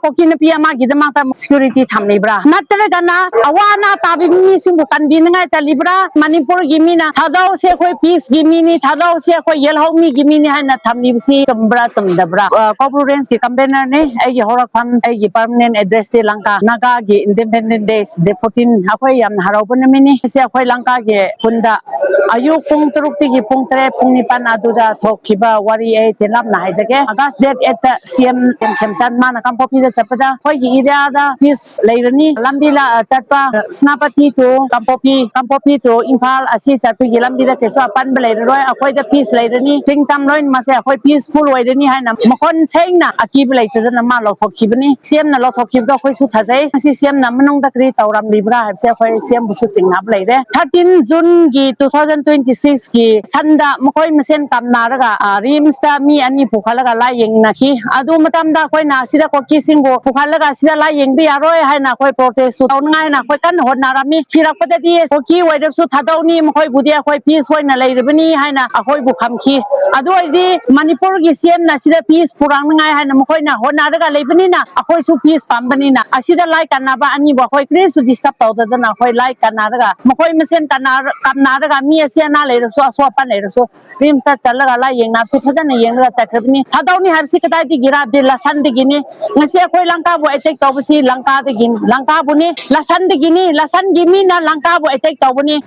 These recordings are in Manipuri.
ko kinapi ama gidama ta security thamlibra natre kana awana tabi mi singbu kanbi ngai chalibra manipur gimina thadau se khoi peace gimini thadau se khoi yelhau mi gimini haina thamlibsi chambra chamdabra corporate ki campaigner ne ai horakham ai permanent address te lanka naga gi independent days de 14 akhoi yam harauban mini se akhoi lanka ge kunda ayu pung turuk ti gi pung 3 pung 9 aduda thokhiba wari ai tenap na haijage august date at cm khemchan mana kampopi da chapada khoi gi area da peace leirani lambila chatpa snapati to kampopi to imphal asi chatpi gi lambi da keso apan beleiroi akhoi da peace leirani tingtam loin mase akhoi peaceful wairani haina makon sengna akib leitana ma lo thokhibani cm na lo thokhib da khoi su thajai asi cm na manung da kri tawram libra habse khoi cm busu singna leire 13 june gi 2026 gi sanda makoi mesen kamna raga rims ta mi ani pukhalaga la yengna ki adu matam da khoi na sida ko kisingbo pukhalaga sida la yengbi aroi haina khoi protest su tawngai na khoi kan honarami khirakpada di ki waidap su thadawni makoi budia khoi peace hoina leiribani haina akhoi bu khamki adu idi manipur gi cm na sida peace purang ngai haina makoi na honaraga leibani na akhoi su peace pambani na asida lai kanaba ani bo khoi kre su disturb tawda jana khoi lai kanaraga makoi mesen kamnaraga mi asiana leirab su aswa pan leirab su rim sa chalaga la yengna se phajana yengra chakrabni thadawni habsi kadai di gira de lasan de gini ngasi khoi langka bo attack tawbsi langka de gin langka buni lasan de gini lasan gimi na langka bo attack tawbni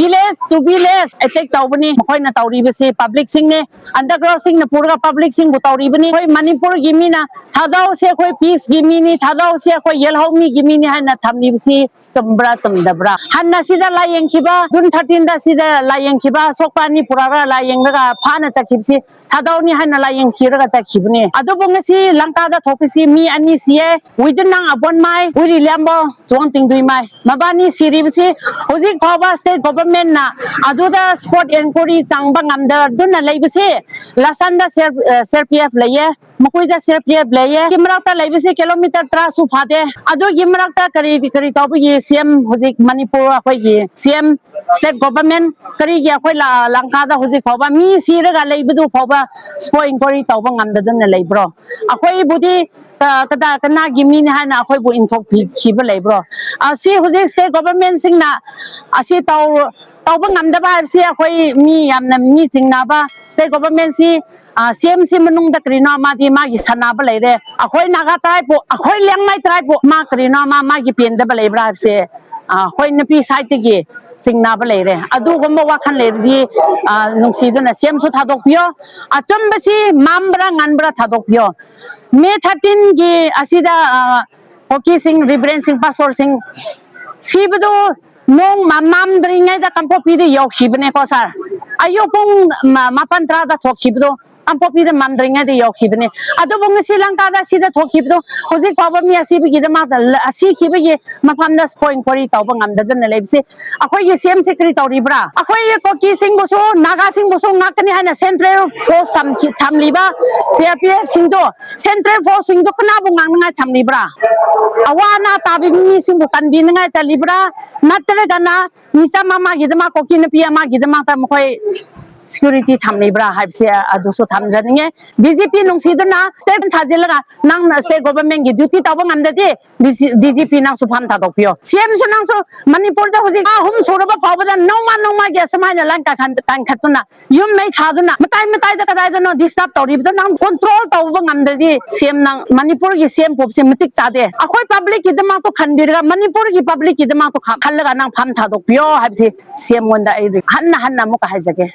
village to village attack tawbni khoi na tawri bsi public sing ne underground sing na purga public sing bu tawri bni khoi manipur gimi na thadaw se khoi peace gimi ni thadaw se khoi yelhau mi gimi ni haina thamni bsi chambra chamdabra hanna sida la yengkhiba june 13 da sida la yengkhiba sokpani purara la yengraga phana chakhibsi thadawni hanna la yengkhiraga chakhibni adu bongasi langka da thopisi mi ani sie within nang abon mai uri lembo chongting dui mai mabani siribsi hoji khoba state government na adu da sport inquiry changba ngamda dunna leibisi lasanda cpf leye makoi da cpf leye kimrakta leibisi kilometer 3 su phade adu kimrakta kari tawbi cm hoji manipur akhoi gi cm state government kari gi akhoi langka da hoji khoba mi siraga leibudu khoba sport inquiry tawba ngamda dunna leibro akhoi budi kada kana gimi ni hana akhoi bu inthok khiba leibro asi hoji state government singna asi tawba ngamda ba si akhoi mi yamna mi singna ba state government si CMC manung da krino ma di ma gi sanaba leire akhoi naga tribe akhoi lengai tribe ma krino ma gi penda ba leibra se akhoi napi site gi singna ba leire adu gomba wakhan le di nungsi duna CM su thadok pio achamba si mambra nganbra thadok pio me 13 gi asida hoki sing reverend sing pastor sing sibdu mong mamam dringai da kampo pi de yok hibne ko sar ayo pung mapantra da thok hibdo ampo pi de mandringa de yok hibne adu bong Sri Lanka da sida thok hibdo hoji paba mi asi bi de ma asi khibe ye mafam da point kori taw bangam da jan lebse akhoi ye CM secretary tawribra akhoi ye koki sing boso naga sing boso ngakani hana central force thamliba CPF sing do central force sing do kana bu ngang ngai thamlibra awana tabi mi sing bu kan bi ngai chalibra natre gana misa mama gidama koki na pia ma gidama ta mkhoi security thamlibra habse aduso thamjaniye DGP nungsidana state thajelaga nang state government gi duty tawba ngamdade DGP nang sufam ta dokpio CM su nang so manipur da hoji hum soraba pawba noma ge samanya lanka kan khatuna yum mai thajuna matai da kadai jano disturb tawribda nang control tawba ngamdade CM nang manipur gi CM popse matik chade akhoi public gi dama to khanbirga manipur gi public gi dama to khallaga nang pham tha dokpio habse CM wonda ai hanna muka haijage